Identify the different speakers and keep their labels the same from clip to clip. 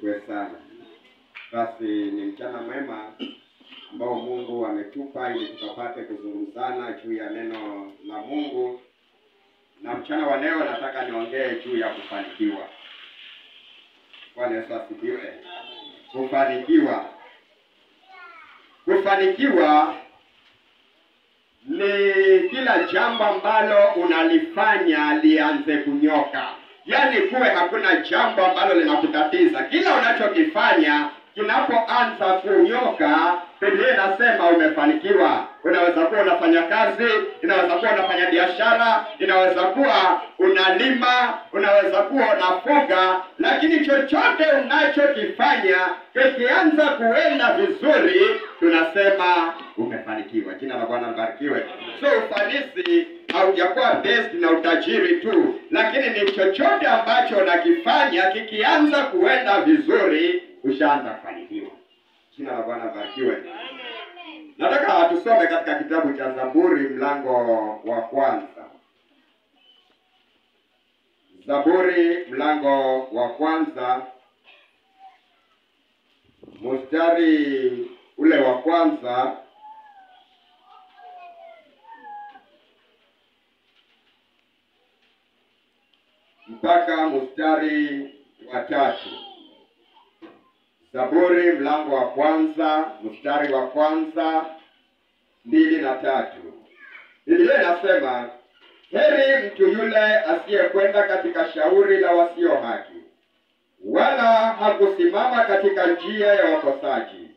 Speaker 1: asifiwe sana. Basi ni mchana mwema ambao Mungu ametupa ili tukapate kuzungumzana juu ya neno la Mungu. Na mchana wa leo nataka niongee juu ya kufanikiwa. Bwana Yesu asifiwe. Kufanikiwa. Kufanikiwa ni kila jambo ambalo unalifanya lianze kunyoka. Yaani kuwe hakuna jambo ambalo linakutatiza. Kila unachokifanya kinapoanza kunyoka, Biblia inasema umefanikiwa. Unaweza kuwa unafanya kazi, inaweza kuwa unafanya biashara, inaweza kuwa unalima, unaweza kuwa unafuga, lakini chochote unachokifanya kikianza kuenda vizuri, tunasema umefanikiwa. Jina la Bwana libarikiwe. So ufanisi haujakuwa based na utajiri tu, lakini ni chochote ambacho unakifanya kikianza kuenda vizuri, ushaanza kufanikiwa. Jina la Bwana libarikiwe. Nataka tusome katika kitabu cha Zaburi mlango wa kwanza. Zaburi mlango wa kwanza, mstari ule wa kwanza mpaka mstari wa 3. Zaburi mlango wa kwanza, mstari wa kwanza, 2 na 3. Biblia inasema, heri mtu yule asiyekwenda katika shauri la wasio haki, wala hakusimama katika njia ya wakosaji,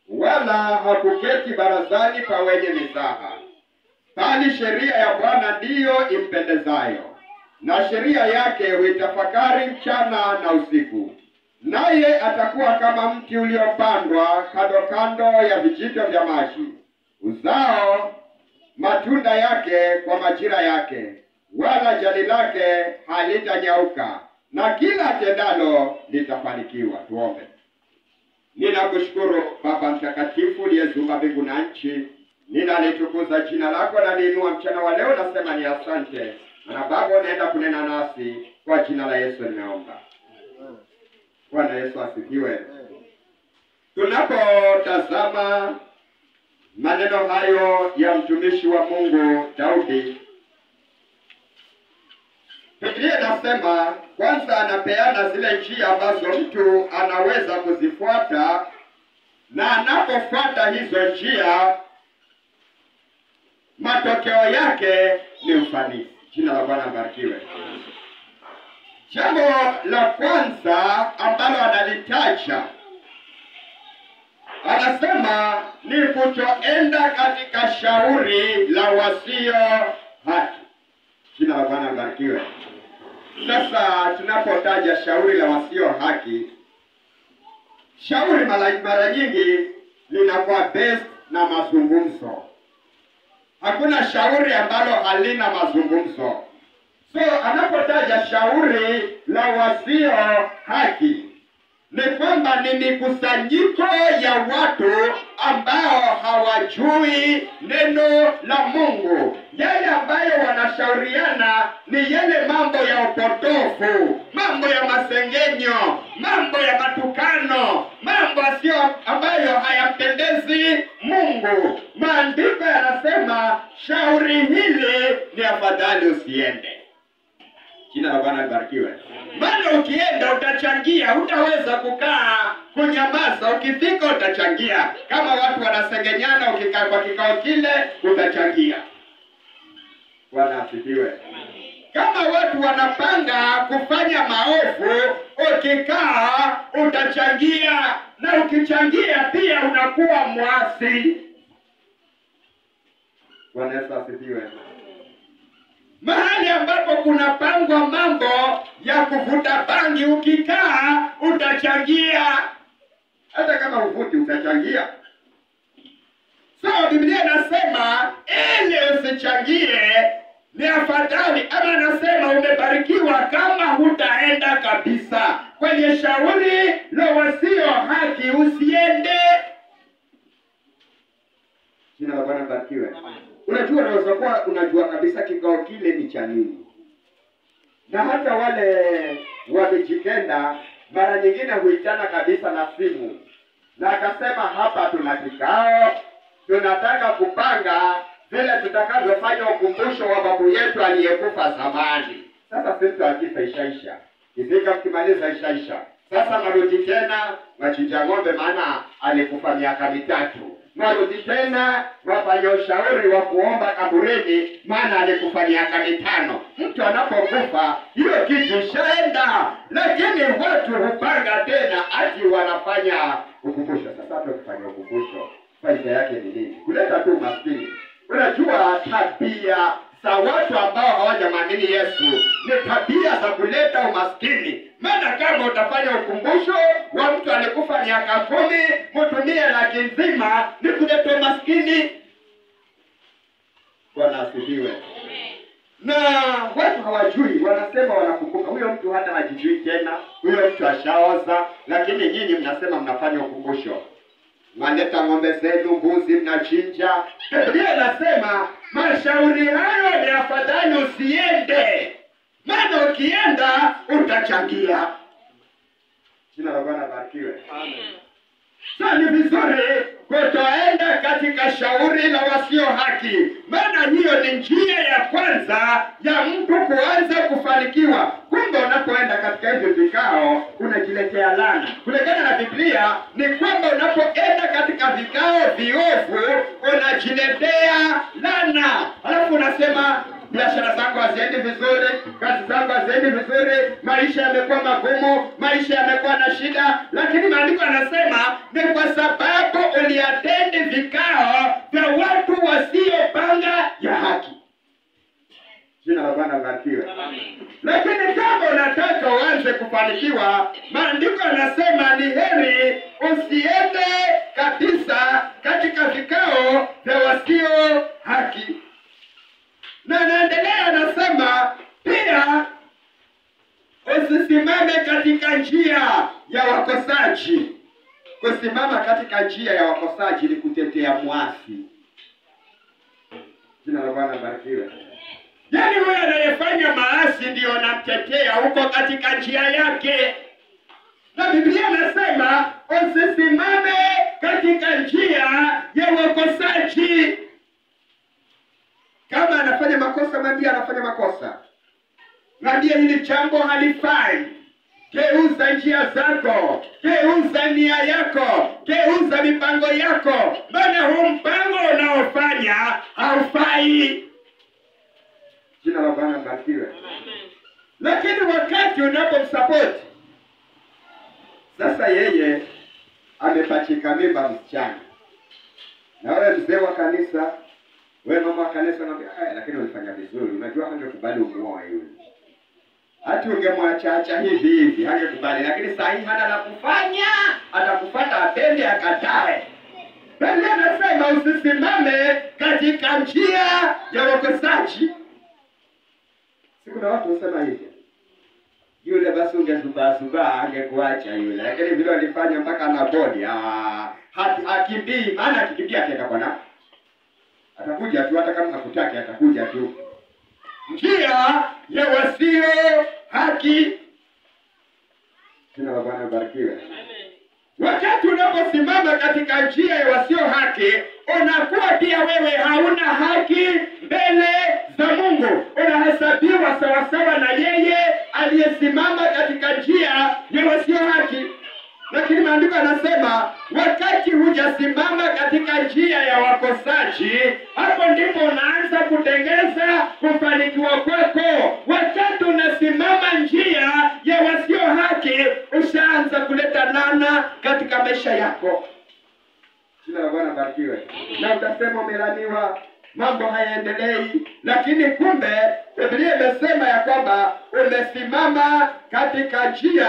Speaker 1: wala hakuketi barazani pa wenye mizaha, bali sheria ya Bwana ndiyo impendezayo, na sheria yake huitafakari mchana na usiku. Naye atakuwa kama mti uliopandwa kando kando ya vijito vya maji, uzao matunda yake kwa majira yake, wala jani lake halitanyauka, na kila tendalo litafanikiwa. Tuombe. Ninakushukuru Baba mtakatifu uliyeziumba mbingu na nchi. Ninalitukuza jina lako na niinua mchana wa leo, nasema ni asante. Na Baba unaenda kunena nasi, kwa jina la Yesu nimeomba. Bwana Yesu asifiwe. Tunapotazama maneno hayo ya mtumishi wa Mungu Daudi, Biblia inasema kwanza anapeana zile njia ambazo mtu anaweza kuzifuata, na anapofuata hizo njia matokeo yake ni ufanisi. Jina la Bwana libarikiwe. Jambo la kwanza ambalo analitaja, anasema ni kutoenda katika shauri la wasio haki. Jina la Bwana libarikiwe. Sasa tunapotaja shauri la wasio haki, shauri mara nyingi linakuwa based na mazungumzo. Hakuna shauri ambalo halina mazungumzo. So anapotaja shauri la wasio haki, ni kwamba ni mikusanyiko ya watu ambao hawajui neno la Mungu. Yale ambayo wanashauriana ni yale mambo ya upotofu, mambo ya masengenyo, mambo ya matukano, mambo ambayo hayampendezi Mungu. Maandiko yanasema shauri hili ni afadhali usiende. Jina la Bwana libarikiwe. Maana ukienda utachangia, hutaweza kukaa kunyamaza. Ukifika utachangia. Kama watu wanasengenyana, ukikaa kwa kikao kile utachangia. Bwana asifiwe. Kama watu wanapanga kufanya maovu, ukikaa utachangia, na ukichangia pia unakuwa mwasi. Bwana Yesu asifiwe. Mahali ambapo kunapangwa mambo ya kuvuta bangi, ukikaa utachangia. Hata kama uvuti utachangia. So Biblia inasema ili usichangie ni afadhali, ama anasema umebarikiwa kama hutaenda kabisa kwenye shauri la wasio haki, usiende. Jina la Bwana libarikiwe. Unajua, unaweza kuwa unajua kabisa kikao kile ni cha nini, na hata wale wamejikenda mara nyingine huitana kabisa na simu, na akasema hapa tuna kikao, tunataka kupanga vile tutakavyofanya ukumbusho wa babu yetu aliyekufa zamani. Sasa sisi akifa ishaisha, kifika mkimaliza ishaisha. Sasa marudi tena machinja ng'ombe, maana alikufa miaka 3. Marudi tena wafanye ushauri wa kuomba kaburini, maana alikufa miaka 5. Mtu anapokufa hiyo kitu ishaenda, lakini watu hupanga tena ati wanafanya ukumbusho. Sasa tukifanya ukumbusho, faida yake ni nini? Kuleta tu maskini. Unajua tabia za watu ambao hawajamwamini Yesu ni tabia za kuleta umaskini. Maana kama utafanya ukumbusho wa mtu alikufa miaka 10, mtumie laki nzima, ni kuleta umaskini. Bwana asifiwe. Na watu hawajui, wanasema wanakumbuka. Huyo mtu hata hajijui tena, huyo mtu ashaoza, lakini nyinyi mnasema mnafanya ukumbusho. Mnaleta ng'ombe zenu, mbuzi mnachinja. Biblia inasema mashauri hayo ni afadhali usiende, maana ukienda utachangia. Jina la Bwana barikiwe. Amen. Sasa ni vizuri kutoenda katika shauri la wasio haki, maana hiyo ni njia ya kwanza ya mtu kuanza kufanikiwa. Kumbe unapoenda katika hizo vikao unajiletea laana. Kulingana na Biblia ni kwamba unapoenda katika vikao viovu unajiletea laana. Alafu unasema biashara zangu haziendi vizuri, kazi zangu haziendi vizuri, maisha yamekuwa magumu, maisha yamekuwa na shida. Lakini maandiko yanasema ni kwa sababu uliatendi vikao vya watu wasiopanga ya haki. Jina la Bwana barikiwe. Lakini kama unataka uanze kufanikiwa, maandiko yanasema ni heri usiende kabisa katika vikao vya wasio haki. Na naendelea anasema pia usisimame katika njia ya wakosaji. Kusimama katika njia ya wakosaji ni kutetea mwasi. Jina la Bwana barikiwe. Yaani huyo anayefanya maasi ndio anamtetea huko katika njia yake. Na Biblia inasema usisimame katika njia ya wakosaji. Kama anafanya makosa, mwambie anafanya makosa. Mwambie hili jambo halifai. Geuza njia zako, geuza nia yako, geuza mipango yako, maana huu mpango unaofanya haufai. Jina la Bwana barikiwe. Lakini wakati unapomsupport, sasa yeye amepachika mimba msichana, na wewe mzee wa kanisa, wewe mama wa kanisa, unamwambia lakini ulifanya vizuri, unajua hangekubali umuoe yule. Hata ungemwacha hivi hangekubali, lakini saa hii hana la kufanya, atakufuata atende akatae. Biblia inasema usisimame katika njia ya wakosaji. Si kuna watu wasema hivi, yule basi ungezuba angekuacha yule, lakini vile alifanya mpaka na bodi hakimbii. Maana akikimbia ataenda kwa nani? Atakuja tu, hata kama hakutaki atakuja tu. Njia ya wasio haki. Jina la Bwana barikiwe. Wakati unaposimama katika njia ya wasio haki, unakuwa pia wewe hauna haki mbele za Mungu. Unahesabiwa sawasawa na yeye aliyesimama katika njia ya wasio haki. Lakini maandiko yanasema wakati hujasimama katika njia ya wakosaji, hapo ndipo unaanza kutengeza kufanikiwa kwako. Wakati unasimama njia ya wasio haki, ushaanza kuleta laana katika maisha yako. Jina la Bwana barikiwe. Na utasema umelaniwa, mambo hayaendelei, lakini kumbe Biblia imesema ya kwamba umesimama katika njia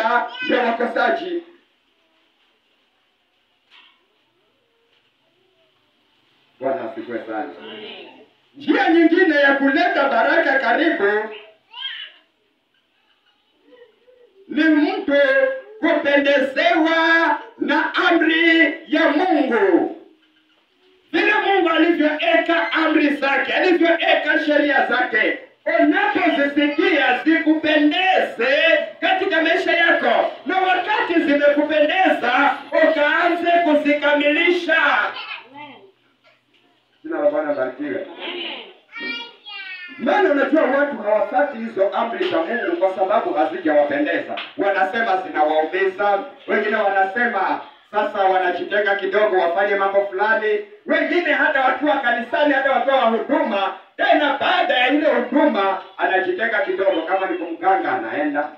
Speaker 1: ya wakosaji. Bwana asifiwe sana. Njia nyingine ya kuleta baraka karibu ni mtu kupendezewa na amri ya Mungu. Vile Mungu alivyoeka amri zake, alivyoeka sheria zake, unapozisikia zikupendeze katika maisha yako. Na wakati Maana unajua watu hawafuati hizo amri za Mungu kwa sababu hazijawapendeza. Wanasema zinawaumiza, wengine wanasema sasa wanajitenga kidogo wafanye mambo fulani, wengine hata wakiwa kanisani, hata wakiwa huduma, tena baada ya ile huduma anajitenga kidogo, kama ni kumganga anaenda.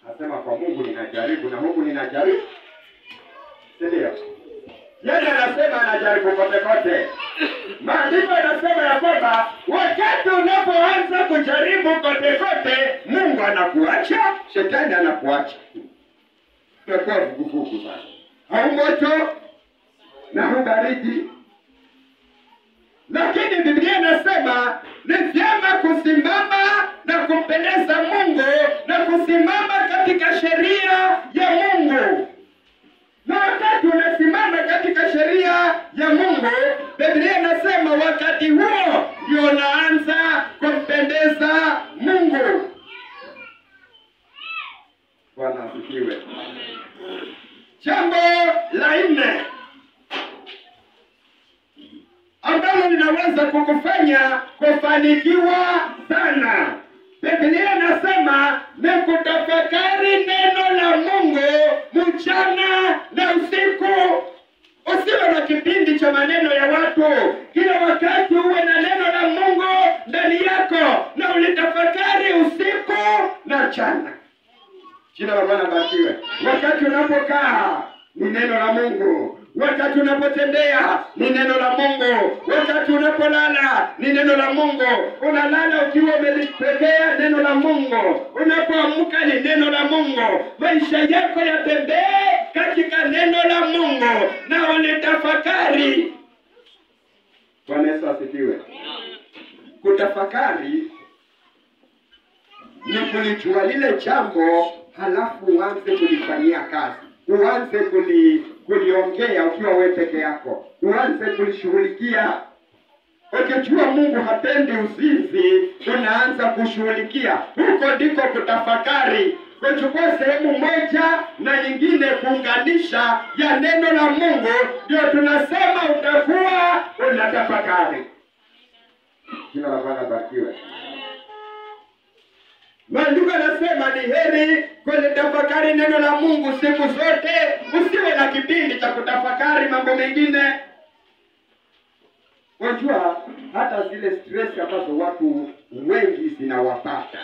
Speaker 1: Anasema kwa Mungu ninajaribu na Mungu ninajaribu. Ndio. Yeye anasema anajaribu kote kote. Maandiko yanasema ya kwamba wakati unapoanza kujaribu kote kote, Mungu anakuacha, shetani anakuacha. Utakuwa vuguvugu sasa. Hau moto na hau baridi. Lakini Biblia inasema ni vyema kusimama na kumpendeza Mungu na kusimama katika sheria ya Mungu. Na wakati unasimama katika sheria ya Mungu, Biblia inasema wakati huo ndio unaanza kumpendeza Mungu. Bwana asifiwe. Jambo la 4 ambalo linaweza kukufanya kufanikiwa sana, Biblia inasema ni kutafakari neno la Mungu mchana na usiku. Usiwe na kipindi cha maneno ya watu. Kila wakati uwe na neno la Mungu ndani yako na ulitafakari usiku na mchana. Jina la Bwana barikiwe. Wakati unapokaa ni neno la Mungu. Wakati unapotembea ni neno la Mungu. Wakati unapolala ni neno la Mungu. Unalala ukiwa umelipokea neno la Mungu. Unapoamka ni neno la Mungu. Maisha yako yatembee katika neno la Mungu na ulitafakari. Bwana Yesu asifiwe. Kutafakari ni kulijua lile jambo, halafu uanze kulifanyia kazi. Uanze kuliongea ukiwa wewe peke yako. Uanze kulishughulikia. Ukijua Mungu hapendi uzinzi, unaanza kushughulikia. Huko ndiko kutafakari. Kuchukua sehemu moja na nyingine kuunganisha ya neno la Mungu, ndio tunasema utakuwa unatafakari. Jina la Bwana barikiwe. Maandiko yanasema ni heri kulitafakari neno la Mungu siku zote. Usiwe na kipindi cha kutafakari mambo mengine. Unajua hata zile stress ambazo watu wengi zinawapata,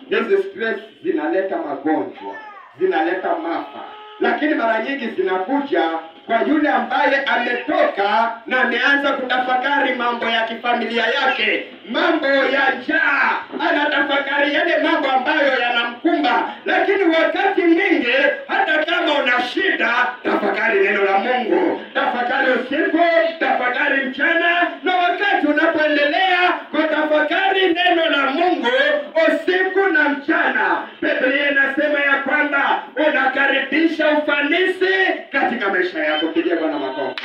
Speaker 1: hizo stress zinaleta magonjwa, zinaleta maafa. Lakini mara nyingi zinakuja kwa yule ambaye ametoka na ameanza kutafakari mambo ya kifamilia yake, mambo ya njaa, anatafakari yale mambo ambayo yanamkumba. Lakini wakati mwingi hata kama una shida, tafakari neno la Mungu. Tafakari usiku, tafakari mchana, na wakati unapoendelea kutafakari neno la Mungu usiku na mchana, Biblia inasema ya kwamba unakaribisha ufanisi katika maisha yako. Pigia Bwana makofi.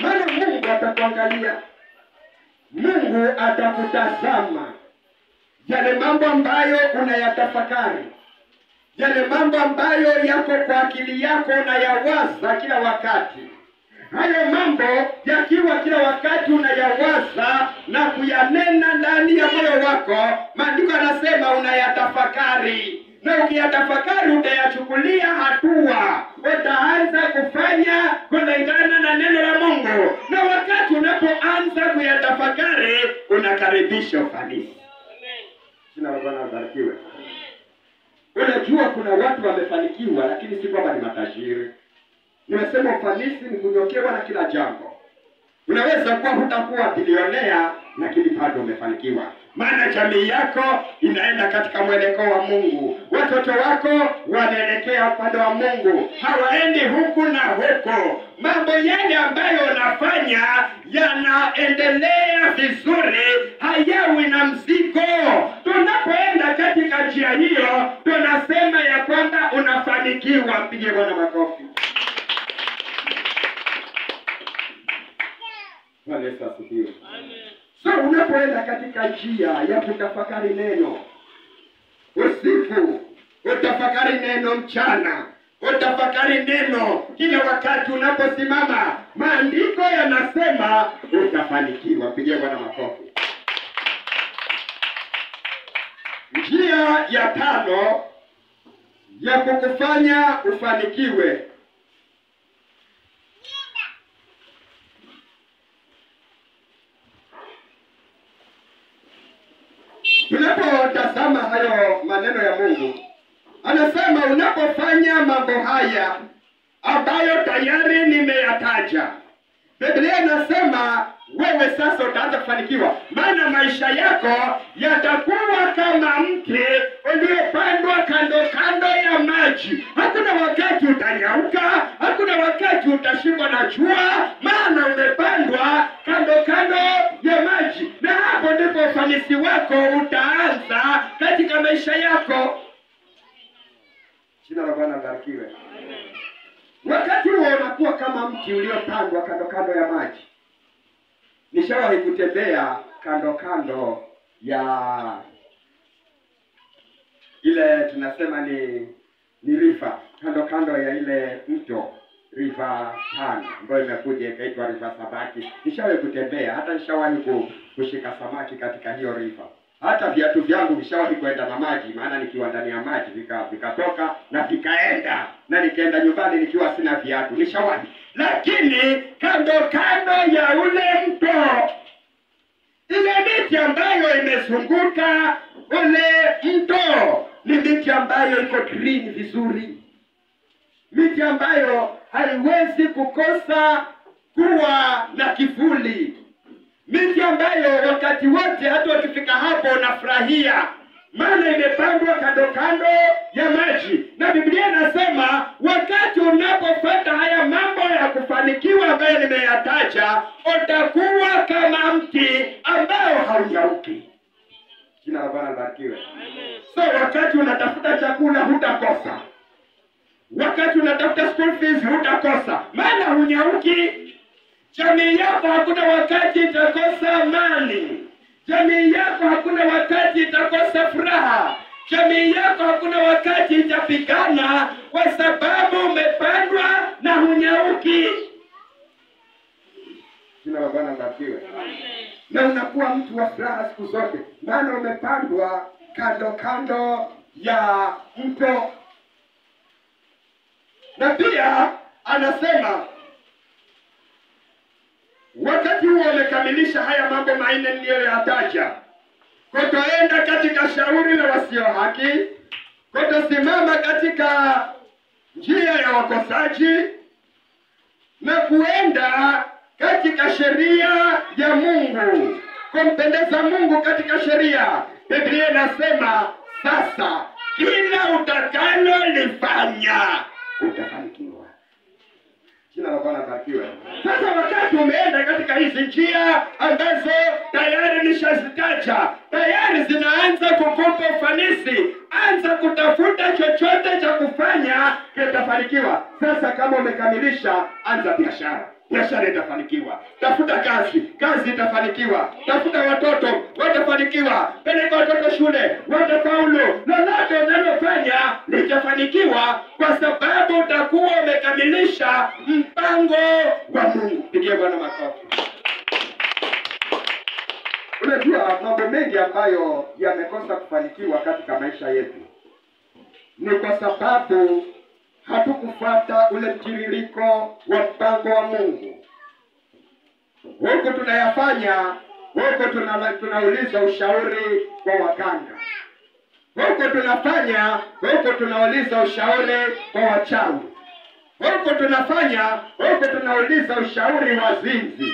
Speaker 1: Maana Mungu atakuangalia. Mungu atakutazama. Yale mambo ambayo unayatafakari, yale mambo ambayo yako kwa akili yako unayawaza kila wakati, hayo mambo yakiwa kila wakati unayawaza na kuyanena ndani ya moyo wako, maandiko yanasema unayatafakari. Na ukiyatafakari utayachukulia hatua. Utaanza kufanya kulingana na neno la Mungu. Na wakati unapoanza kuyatafakari, unakaribisha ufanisi. Jina la Bwana barikiwe. Unajua kuna watu wamefanikiwa lakini si kwamba ni matajiri. Nimesema ufanisi ni kunyokewa na kila jambo. Unaweza kuwa hutakuwa bilionea lakini bado umefanikiwa. Maana jamii yako inaenda katika mwelekeo wa Mungu. Watoto wako wanaelekea upande wa Mungu. Hawaendi huku na huko. Mambo yale ambayo unafanya yanaendelea vizuri, hayawi na mzigo. Tunapoenda katika njia hiyo, tunasema ya kwamba unafanikiwa. Mpige Bwana makofi. Bwana Yesu asifiwe. So unapoenda katika njia ya kutafakari neno usiku, utafakari neno mchana, utafakari neno kila wakati unaposimama maandiko yanasema utafanikiwa. Pigie Bwana makofi. Njia ya tano ya kukufanya ufanikiwe. Tunapotazama hayo maneno ya Mungu, anasema unapofanya mambo haya ambayo tayari nimeyataja, Biblia inasema wewe sasa utaanza kufanikiwa. Maana maisha yako yatakuwa kama mti uliopandwa kando kando ya maji. Hakuna wakati utanyauka, hakuna wakati utashikwa na jua, maana umepandwa kando kando ya maji. Na hapo ndipo ufanisi wako utaanza katika maisha yako. Jina la Bwana libarikiwe. Wakati huo unakuwa kama mti uliopandwa kando kando ya maji. Nishawahi kutembea kando kando ya ile tunasema ni river, kando kando ya ile mto River Tana ambayo imekuja ikaitwa River Sabaki. Nishawahi kutembea, hata nishawahi kushika samaki katika hiyo river. Hata viatu vyangu vishawahi kwenda na maji, maana nikiwa ndani ya maji vikatoka na vikaenda, na nikaenda nyumbani nikiwa sina viatu. Nishawahi. Lakini kando kando ya ule mto, ile miti ambayo imezunguka ule mto ni miti ambayo iko green vizuri, miti ambayo haiwezi kukosa kuwa na kivuli, miti ambayo wakati wote hata ukifika hapo unafurahia, maana imepandwa kando kando ya maji. Na Biblia inasema wakati unapofuata haya mambo ya kufanikiwa ambayo nimeyataja, utakuwa kama mti ambao haunyauki. Jina la Bwana libarikiwe. So wakati unatafuta chakula hutakosa, wakati unatafuta school fees hutakosa, maana hunyauki. Jamii yako hakuna wakati itakosa amani. Jamii yako hakuna wakati itakosa furaha. Jamii yako hakuna wakati itapigana, kwa sababu umepandwa na hunyauki. Jina la Bwana libarikiwe. Na unakuwa mtu wa furaha siku zote, maana umepandwa kando kando ya mto. Na pia anasema wakati huo umekamilisha haya mambo manne niliyoyataja, kutoenda katika shauri la wasio haki, kutosimama katika njia ya wakosaji, na kuenda katika sheria ya Mungu, kumpendeza Mungu katika sheria. Biblia inasema sasa kila utakalolifanya utafanikiwa. Jina la Bwana libarikiwe. Sasa wakati umeenda katika hizi njia ambazo tayari nishazitaja, tayari zinaanza kukupa ufanisi. Anza kutafuta chochote cha kufanya kitafanikiwa. Sasa kama umekamilisha, anza biashara. Biashara itafanikiwa. Tafuta kazi, kazi itafanikiwa. Tafuta watoto, watafanikiwa. Peleka watoto shule, watafaulu. Lolote unalofanya litafanikiwa, kwa sababu utakuwa umekamilisha mpango wa Mungu. Pigie Bwana makofi. Unajua mambo mengi ambayo yamekosa kufanikiwa katika maisha yetu ni kwa sababu hatukufuata ule mtiririko wa mpango wa Mungu. Huko tunayafanya, huko tunauliza ushauri kwa waganga. Huko tunafanya, huko tunauliza ushauri kwa wachawi. Huko tunafanya, huko tunauliza ushauri wazinzi.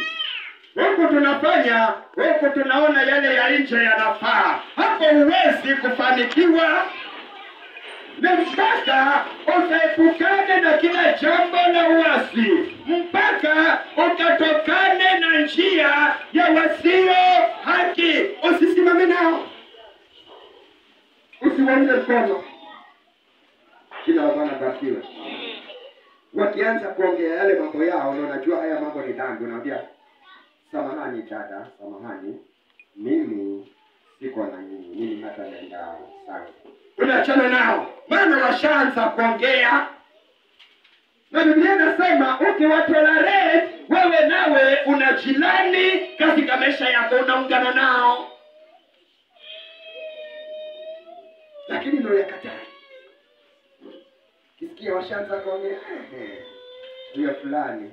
Speaker 1: Huko tunafanya, huko tunaona yale ya nje yanafaa. Hapo huwezi kufanikiwa. Ni mpaka utaepukane na kila jambo la uasi, mpaka ukatokane na njia ya wasio haki. Usisimame nao, usiwaunge mkono. Jina la Bwana libarikiwe. Wakianza kuongea yale mambo yao, na unajua haya mambo ni dhambi, unaambia samahani dada, samahani, mimi siko na nyinyi, mimi hata naenda sawa. Unaachana nao, maana washaanza kuongea. Na Biblia inasema ukiwatolerate, wewe nawe unajilani katika maisha yako, unaungana nao. Lakini ndio yakataa. Kisikia washaanza kuongea huyo fulani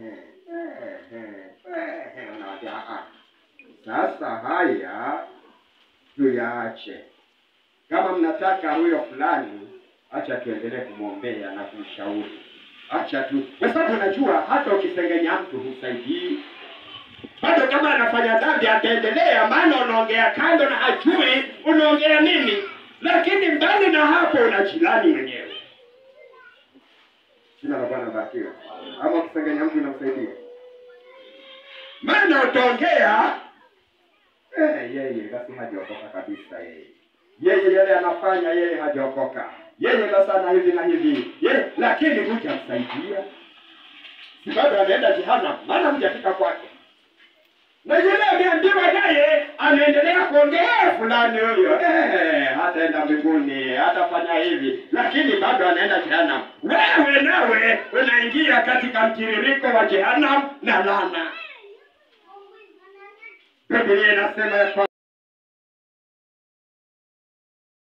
Speaker 1: unawaambia sasa haya tuyaache. Kama mnataka huyo fulani, acha tuendelee kumwombea na kumshauri. Acha tu. Kwa sababu unajua hata ukisengenya mtu husaidii. Bado kama anafanya dhambi ataendelea, maana unaongea kando na hajui unaongea nini. Lakini mbali na hapo unajilani mwenyewe. Jina la Bwana barikiwe. Ama ukisengenya mtu unamsaidia. Maana utaongea yeye basi hajaokoka kabisa yeye. Yeye yale anafanya yeye hajaokoka. Yeye basi na hivi na hivi. Yeye lakini hujamsaidia. Si bado anaenda jehanamu, maana hujafika kwake. Na yule ameambiwa naye anaendelea kuongea fulani huyo. Hataenda mbinguni, hatafanya hivi, lakini bado anaenda jehanamu. Wewe nawe unaingia katika mtiririko wa jehanamu na laana. Biblia inasema